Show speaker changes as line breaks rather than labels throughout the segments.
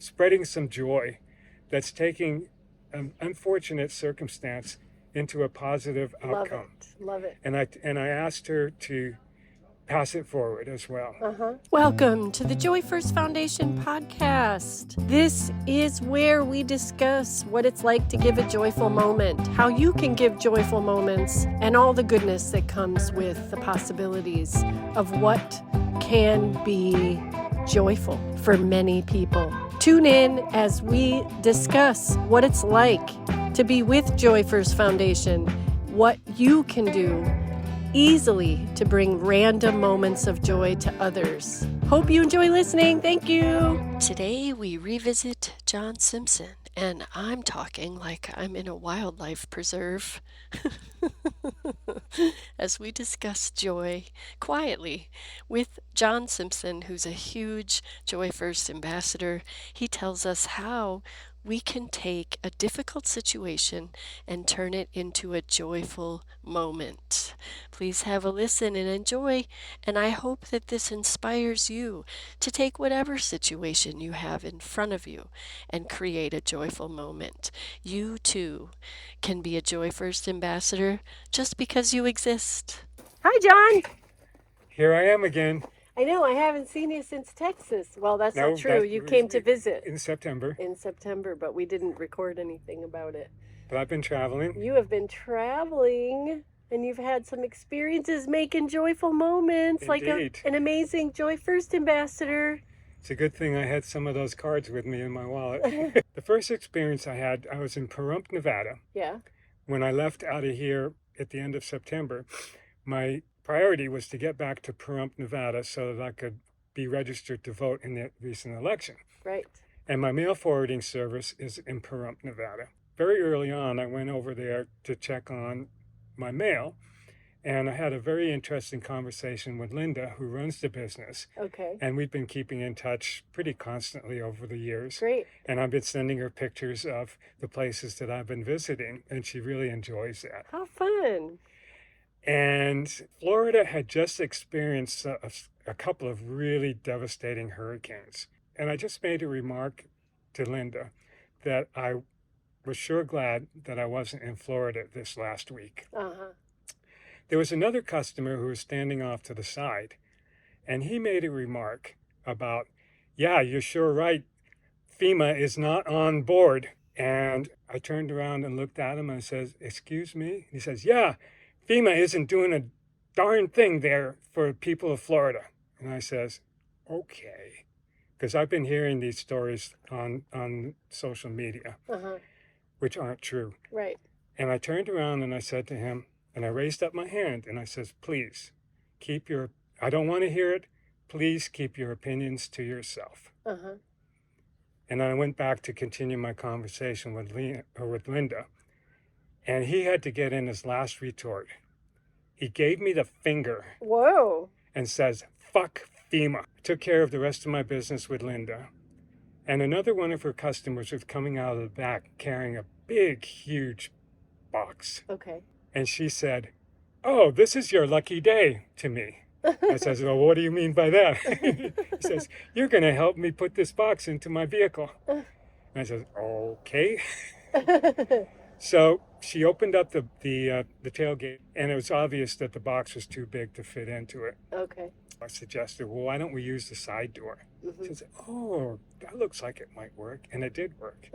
spreading some joy that's taking an unfortunate circumstance into a positive
Love
outcome.
it. Love it.
And I asked her to pass it forward as well.
Welcome to the Joy First Foundation podcast. This is where we discuss what it's like to give a joyful moment, how you can give joyful moments, and all the goodness that comes with the possibilities of what can be joyful for many people. Tune in as we discuss what it's like to be with Joy First Foundation, what you can do easily to bring random moments of joy to others. Hope you enjoy listening. Thank you. Today we revisit John Simpson, and I'm talking like I'm in a wildlife preserve as we discuss joy quietly with John Simpson, who's a huge Joy First ambassador. He tells us how we can take a difficult situation and turn it into a joyful moment. Please have a listen and enjoy, and I hope that this inspires you to take whatever situation you have in front of you and create a joyful moment. You too can be a Joy First ambassador just because you exist. Hi, John.
Here I am again.
I know, I haven't seen you since Texas. Well, that's
No,
not true.
that
You
was
came to visit
in September,
in September, but we didn't record anything about it.
but I've been traveling.
You have been traveling, and you've had some experiences making joyful moments, like
Indeed.
an amazing Joy First ambassador.
It's a good thing I had some of those cards with me in my wallet. The first experience I had, I was in Pahrump, Nevada.
Yeah.
When I left out of here at the end of September, my priority was to get back to Pahrump, Nevada so that I could be registered to vote in the recent election.
Right.
And my mail forwarding service is in Pahrump, Nevada. Very early on, I went over there to check on my mail, and I had a very interesting conversation with Linda, who runs the business.
Okay.
And we've been keeping in touch pretty constantly over the years.
Great.
And I've been sending her pictures of the places that I've been visiting, and she really enjoys that.
How fun.
And Florida had just experienced a couple of really devastating hurricanes. And I just made a remark to Linda that I was sure glad that I wasn't in Florida this last week. There was another customer who was standing off to the side, and he made a remark about, yeah, you're sure right, FEMA is not on board. And I turned around and looked at him and I said, excuse me? He says, yeah, FEMA isn't doing a darn thing there for people of Florida. And I says, okay. Because I've been hearing these stories on social media, which aren't true.
Right.
And I turned around and I said to him, and I raised up my hand and I says, please, I don't want to hear it. Please keep your opinions to yourself. And then I went back to continue my conversation with Linda. And he had to get in his last retort. He gave me the finger.
Whoa.
And says, fuck FEMA. I took care of the rest of my business with Linda. And another one of her customers was coming out of the back carrying a big, huge box.
Okay.
And she said, oh, this is your lucky day to me. I says, well, what do you mean by that? He says, you're going to help me put this box into my vehicle. And I says, okay. So she opened up the tailgate, and it was obvious that the box was too big to fit into it.
Okay.
I suggested, well, why don't we use the side door? She said, oh, that looks like it might work. And it did work.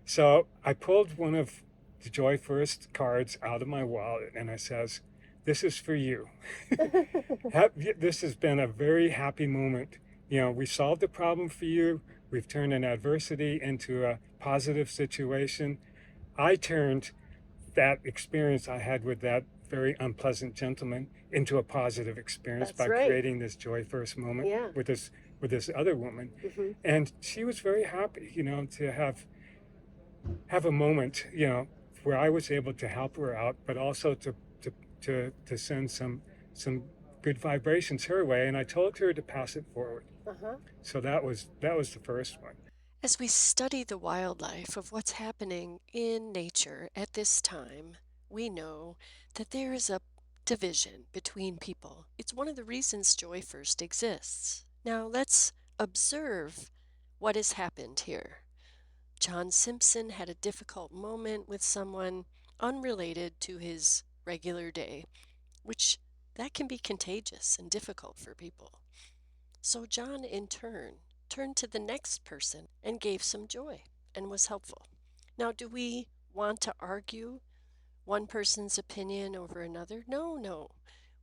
So I pulled one of the Joy First cards out of my wallet, and I says, this is for you. This has been a very happy moment. You know, we solved the problem for you. We've turned an adversity into a positive situation. I turned that experience I had with that very unpleasant gentleman into a positive experience by creating this Joy First moment with this other woman. And she was very happy, you know, to have a moment, you know, where I was able to help her out, but also to send some good vibrations her way. And I told her to pass it forward. So that was the first one. As we study the wildlife of what's happening in nature at this time, we know that there is a division between people. It's one of the reasons Joy First exists. Now let's observe
what has happened here. John Simpson had a difficult moment with someone unrelated to his regular day, which that can be contagious and difficult for people. So John, in turn, turned to the next person and gave some joy and was helpful. Now, do we want to argue one person's opinion over another? No, no.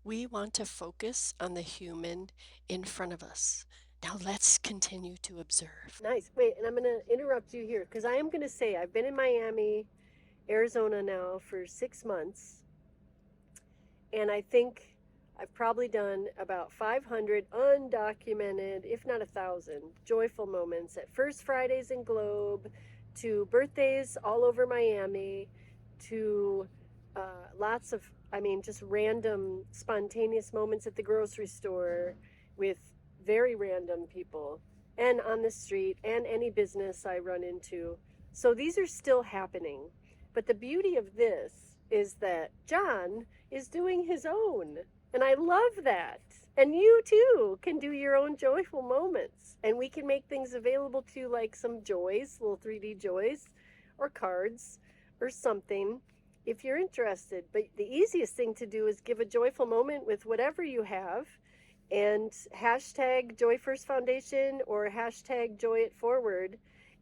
We want to focus on the human in front of us. Now let's continue to observe. Nice. Wait, and I'm going to interrupt you here because I am going to say I've been in Miami, Arizona now for 6 months, and I think I've probably done about 500 undocumented, if not 1,000, joyful moments at First Fridays in Globe, to birthdays all over Miami, to lots of, just random, spontaneous moments at the grocery store with very random people, and on the street, and any business I run into. So these are still happening. But the beauty of this is that John is doing his own. And I love that. And you too can do your own joyful moments. And we can make things available to you, like some joys, little 3D joys, or cards, or something, if you're interested. But the easiest thing to do is give a joyful moment with whatever you have, and hashtag Joy First Foundation or hashtag Joy It Forward,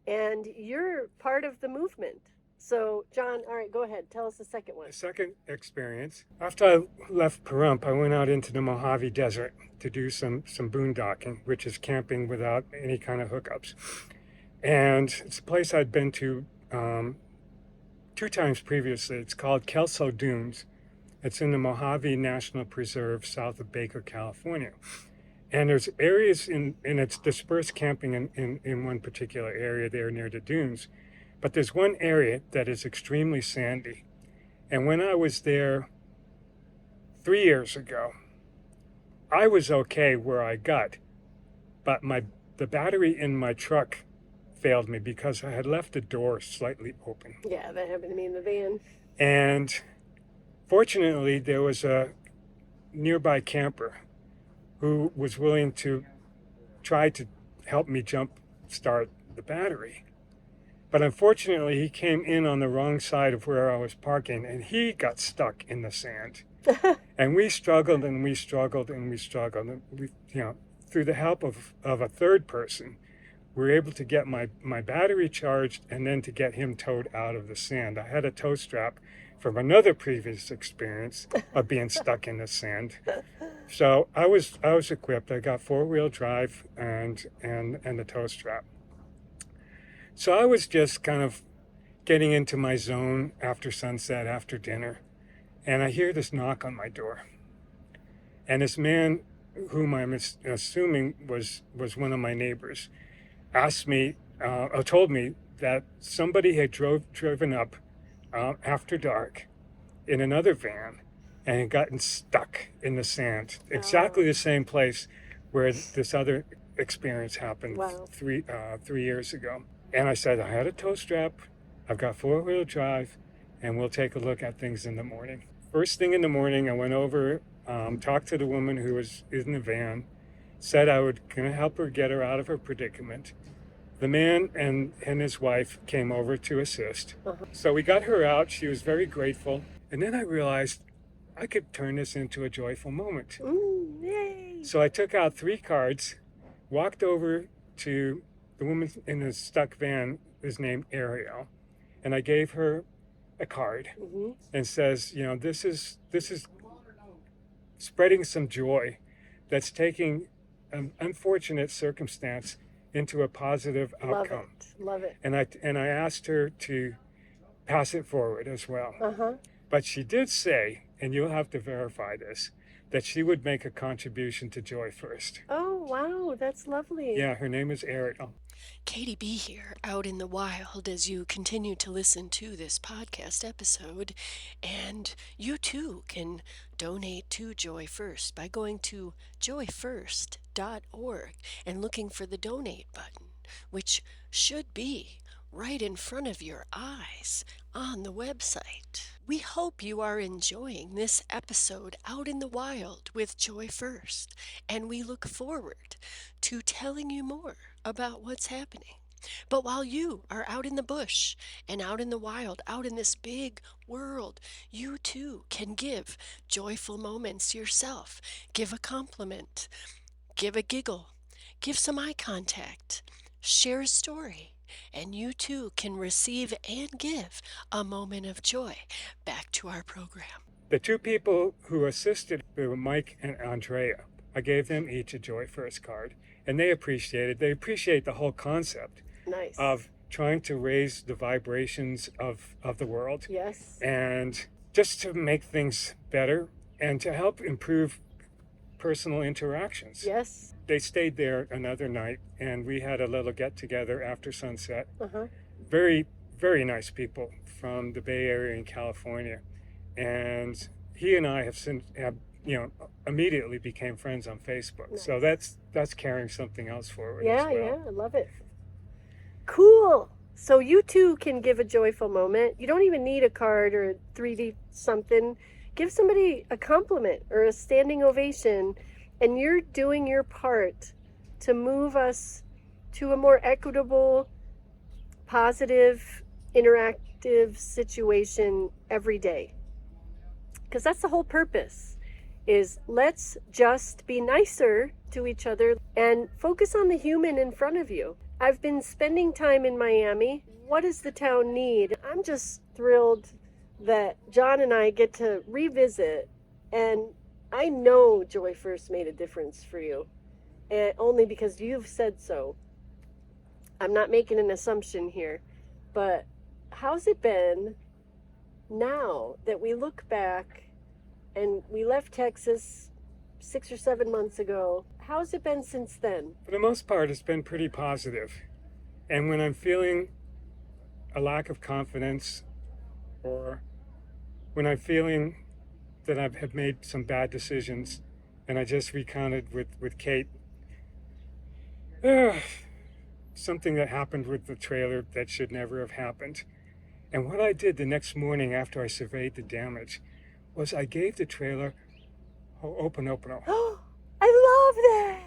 and you're part of the movement. So, John, all right, go ahead. Tell us the second one.
The second experience, after I left Pahrump, I went out into the Mojave Desert to do some boondocking, which is camping without any kind of hookups. And it's a place I'd been to 2 times previously. It's called Kelso Dunes. It's in the Mojave National Preserve south of Baker, California. And there's areas and it's dispersed camping in one particular area there near the dunes. But there's one area that is extremely sandy. And when I was there 3 years ago, I was okay where I got, but the battery in my truck failed me because I had left the door slightly open.
Yeah, that happened to me in the van.
And fortunately, there was a nearby camper who was willing to try to help me jump start the battery. But unfortunately, he came in on the wrong side of where I was parking, and he got stuck in the sand. And we struggled and we struggled and we struggled. And we, through the help of a third person, we were able to get my battery charged and then to get him towed out of the sand. I had a tow strap from another previous experience of being stuck in the sand. So I was equipped. I got 4-wheel drive and the tow strap. So I was just kind of getting into my zone after sunset, after dinner, and I hear this knock on my door. And this man, whom I'm assuming was one of my neighbors, told me that somebody had driven up after dark in another van and had gotten stuck in the sand, exactly the same place where this other experience happened 3 years ago. And I said, I had a tow strap, I've got 4-wheel drive, and we'll take a look at things in the morning. First thing in the morning, I went over, talked to the woman who was in the van, said I would gonna help her get her out of her predicament. The man and his wife came over to assist. So we got her out. She was very grateful. And then I realized I could turn this into a joyful moment.
Yay!
So I took out 3 cards, walked over to the woman in the stuck van, is named Ariel, and I gave her a card and says, this is spreading some joy that's taking an unfortunate circumstance into a positive outcome.
Love it.
And I asked her to pass it forward as well. But she did say, and you'll have to verify this, that she would make a contribution to Joy First.
Oh, wow, that's lovely.
Yeah, her name is Ariel.
Katie B here, out in the wild as you continue to listen to this podcast episode. And you too can donate to Joy First by going to joyfirst.org and looking for the donate button, which should be right in front of your eyes on the website. We hope you are enjoying this episode out in the wild with Joy First, and we look forward to telling you more about what's happening. But while you are out in the bush and out in the wild, out in this big world, you too can give joyful moments yourself. Give a compliment, give a giggle, give some eye contact, share a story, and you too can receive and give a moment of joy back to our program.
The two people who assisted were Mike and Andrea. I gave them each a Joy First card, and they appreciate the whole concept
Nice.
of trying to raise the vibrations of the world.
Yes.
And just to make things better and to help improve personal interactions.
Yes.
They stayed there another night, and we had a little get together after sunset.
Uh-huh.
Very, very nice people from the Bay Area in California. And he and I have immediately became friends on Facebook.
Nice.
So that's carrying something else forward as
Yeah,
well.
yeah, I love it. Cool. So you too can give a joyful moment. You don't even need a card or a 3D something. Give somebody a compliment or a standing ovation, and you're doing your part to move us to a more equitable, positive, interactive situation every day. Because that's the whole purpose, is let's just be nicer to each other and focus on the human in front of you. I've been spending time in Miami. What does the town need? I'm just thrilled that John and I get to revisit, and I know Joy First made a difference for you, and only because you've said so. I'm not making an assumption here, but how's it been now that we look back and we left Texas 6 or 7 months ago? How's it been since then?
For the most part, it's been pretty positive. And when I'm feeling a lack of confidence, or when I'm feeling that I have made some bad decisions, and I just recounted with Kate something that happened with the trailer that should never have happened. And what I did the next morning after I surveyed the damage was I gave the trailer Ho'oponopono.
Oh, I love that.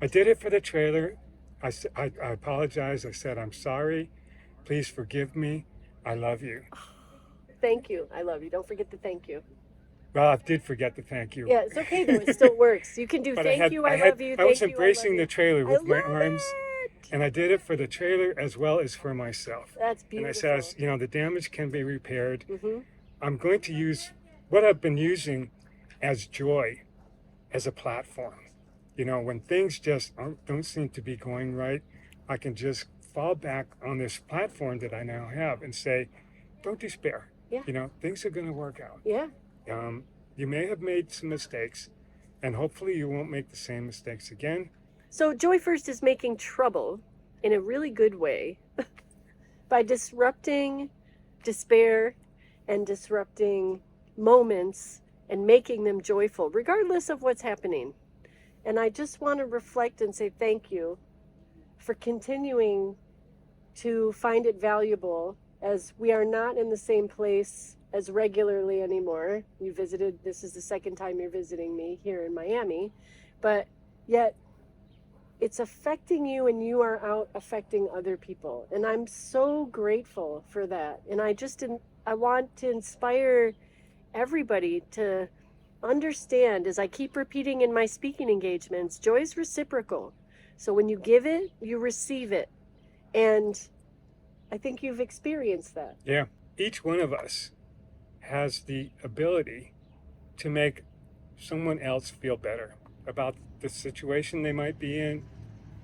I did it for the trailer. I apologized. I said, I'm sorry. Please forgive me. I love you.
Thank you. I love you. Don't forget to thank you.
Well, I did forget to thank you.
Yeah, it's okay though. It still works. You can do
But
thank you, I love you,
I
thank
was
you,
embracing
I love
the
you.
trailer with my
love
arms,
it.
and I did it for the trailer as well as for myself.
That's
And I
beautiful.
says, the damage can be repaired.
Mm-hmm.
I'm going to use what I've been using as joy as a platform. When things just don't seem to be going right, I can just fall back on this platform that I now have and say, don't despair.
Yeah.
Things are going to work out.
Yeah.
You may have made some mistakes, and hopefully you won't make the same mistakes again.
So Joy First is making trouble in a really good way by disrupting despair and disrupting moments and making them joyful, regardless of what's happening. And I just want to reflect and say thank you for continuing to find it valuable, as we are not in the same place as regularly anymore. This is the second time you're visiting me here in Miami, but yet it's affecting you and you are out affecting other people. And I'm so grateful for that. And I want to inspire everybody to understand, as I keep repeating in my speaking engagements, joy is reciprocal. So when you give it, you receive it. And I think you've experienced that.
Yeah. Each one of us has the ability to make someone else feel better about the situation they might be in,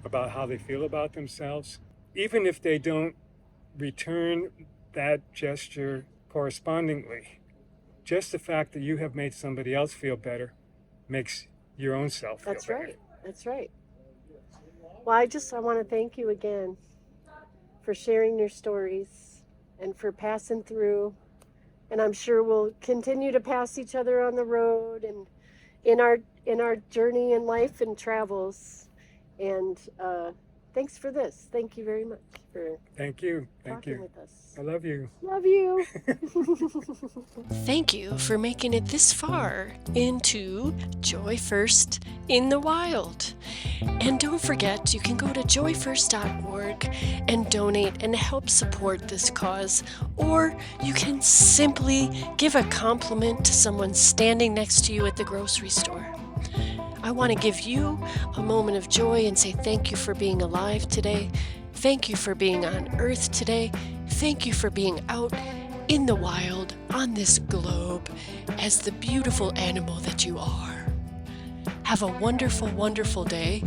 about how they feel about themselves. Even if they don't return that gesture correspondingly, just the fact that you have made somebody else feel better makes your own self feel
That's
better.
right. That's right. Well, I want to thank you again for sharing your stories and for passing through. And I'm sure we'll continue to pass each other on the road and in our journey in life and travels. And thanks for this. Thank you very much for
Thank you. Thank
talking
you.
with us.
I love you.
Love you. Thank you for making it this far into Joy First in the Wild. And don't forget, you can go to joyfirst.org and donate and help support this cause. Or you can simply give a compliment to someone standing next to you at the grocery store. I want to give you a moment of joy and say thank you for being alive today. Thank you for being on Earth today. Thank you for being out in the wild on this globe as the beautiful animal that you are. Have a wonderful, wonderful day,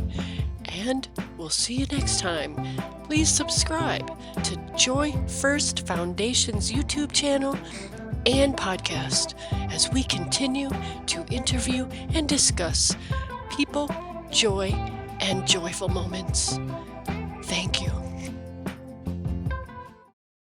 and we'll see you next time. Please subscribe to Joy First Foundation's YouTube channel and podcast as we continue to interview and discuss people, joy, and joyful moments. Thank you.